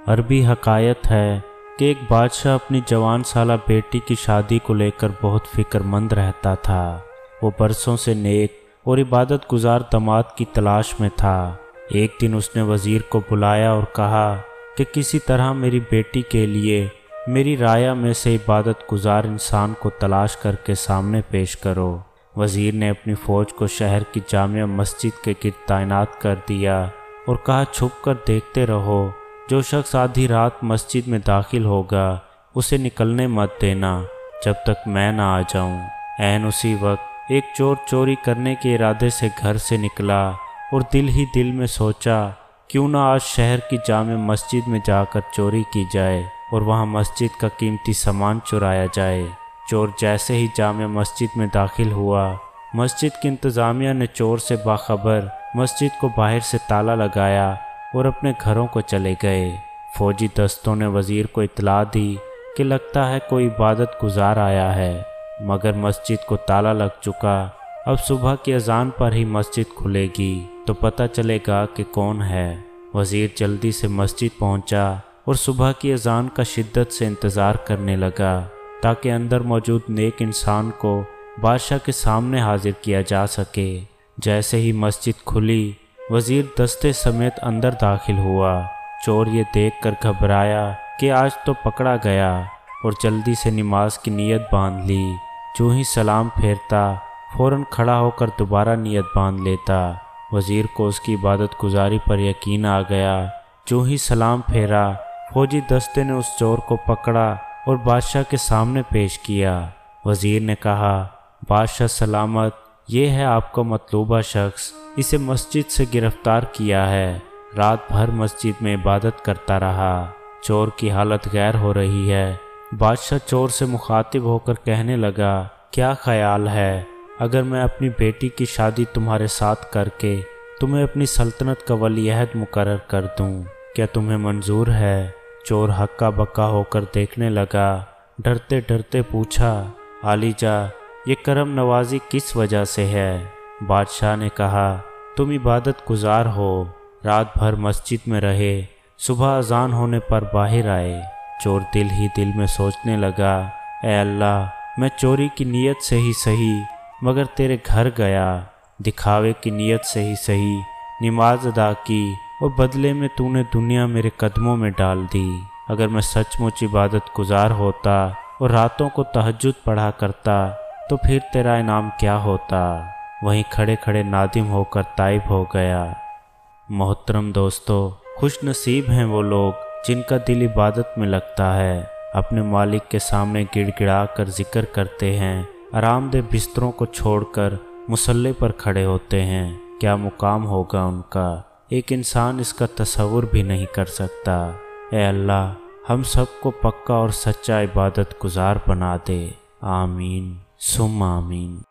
عربی حکایت ہے کہ ایک بادشاہ اپنی جوان سالہ بیٹی کی شادی کو لے کر بہت فکر مند رہتا تھا۔ وہ برسوں سے نیک اور عبادت گزار داماد کی تلاش میں تھا۔ ایک دن اس نے وزیر کو بلایا اور کہا کہ کسی طرح میری بیٹی کے لیے میری رعایا میں سے عبادت گزار انسان کو تلاش کر کے سامنے پیش کرو۔ وزیر نے اپنی فوج کو شہر کی جامع مسجد کے گرد تعینات کر دیا اور کہا چھپ کر دیکھتے رہو، جو شخص آدھی رات مسجد میں داخل ہوگا اسے نکلنے مت دینا جب تک میں نہ آ جاؤں۔ عین اسی وقت ایک چور چوری کرنے کے ارادے سے گھر سے نکلا اور دل ہی دل میں سوچا کیوں نہ آج شہر کی جامع مسجد میں جا کر چوری کی جائے اور وہاں مسجد کا قیمتی سامان چرایا جائے۔ چور جیسے ہی جامع مسجد میں داخل ہوا، مسجد کی انتظامیہ نے چور سے باخبر مسجد کو باہر سے تالا لگایا اور اپنے گھروں کو چلے گئے۔ فوجی دستوں نے وزیر کو اطلاع دی کہ لگتا ہے کوئی عبادت گزار آیا ہے، مگر مسجد کو تالا لگ چکا۔ اب صبح کی اذان پر ہی مسجد کھلے گی تو پتہ چلے گا کہ کون ہے۔ وزیر جلدی سے مسجد پہنچا اور صبح کی اذان کا شدت سے انتظار کرنے لگا تاکہ اندر موجود نیک انسان کو بادشاہ کے سامنے حاضر کیا جا سکے۔ جیسے ہی مسجد کھلی، وزیر دستے سمیت اندر داخل ہوا۔ چور یہ دیکھ کر گھبرایا کہ آج تو پکڑا گیا اور جلدی سے نماز کی نیت باندھ لی۔ جو ہی سلام پھیرتا فوراً کھڑا ہو کر دوبارہ نیت باندھ لیتا۔ وزیر کو اس کی عبادت گزاری پر یقین آ گیا۔ جو ہی سلام پھیرا، فوجی دستے نے اس چور کو پکڑا اور بادشاہ کے سامنے پیش کیا۔ وزیر نے کہا، بادشاہ سلامت، یہ ہے آپ کا مطلوبہ شخص، اسے مسجد سے گرفتار کیا ہے۔ رات بھر مسجد میں عبادت کرتا رہا۔ چور کی حالت غیر ہو رہی ہے۔ بادشاہ چور سے مخاطب ہو کر کہنے لگا، کیا خیال ہے اگر میں اپنی بیٹی کی شادی تمہارے ساتھ کر کے تمہیں اپنی سلطنت کا ولی عہد مقرر کر دوں؟ کیا تمہیں منظور ہے؟ چور ہکا بکا ہو کر دیکھنے لگا۔ ڈرتے ڈرتے پوچھا، عالی جا، یہ کرم نوازی کس وجہ سے ہے؟ بادشاہ نے کہا، تم عبادت گزار ہو، رات بھر مسجد میں رہے، صبح اذان ہونے پر باہر آئے۔ چور دل ہی دل میں سوچنے لگا، اے اللہ، میں چوری کی نیت سے ہی صحیح مگر تیرے گھر گیا، دکھاوے کی نیت سے ہی صحیح نماز ادا کی اور بدلے میں تو نے دنیا میرے قدموں میں ڈال دی۔ اگر میں سچ مچ عبادت گزار ہوتا اور راتوں کو تہجد پڑھا کرتا تو پھر تیرا انعام کیا ہوتا؟ وہیں کھڑے کھڑے نادم ہو کر تائب ہو گیا۔ محترم دوستو، خوش نصیب ہیں وہ لوگ جن کا دل عبادت میں لگتا ہے، اپنے مالک کے سامنے گڑ گڑا کر ذکر کرتے ہیں، آرام دہ بستروں کو چھوڑ کر مصلی پر کھڑے ہوتے ہیں۔ کیا مقام ہوگا ان کا، ایک انسان اس کا تصور بھی نہیں کر سکتا۔ اے اللہ، ہم سب کو پکا اور سچا عبادت گزار بنا دے۔ آمین ثم آمین۔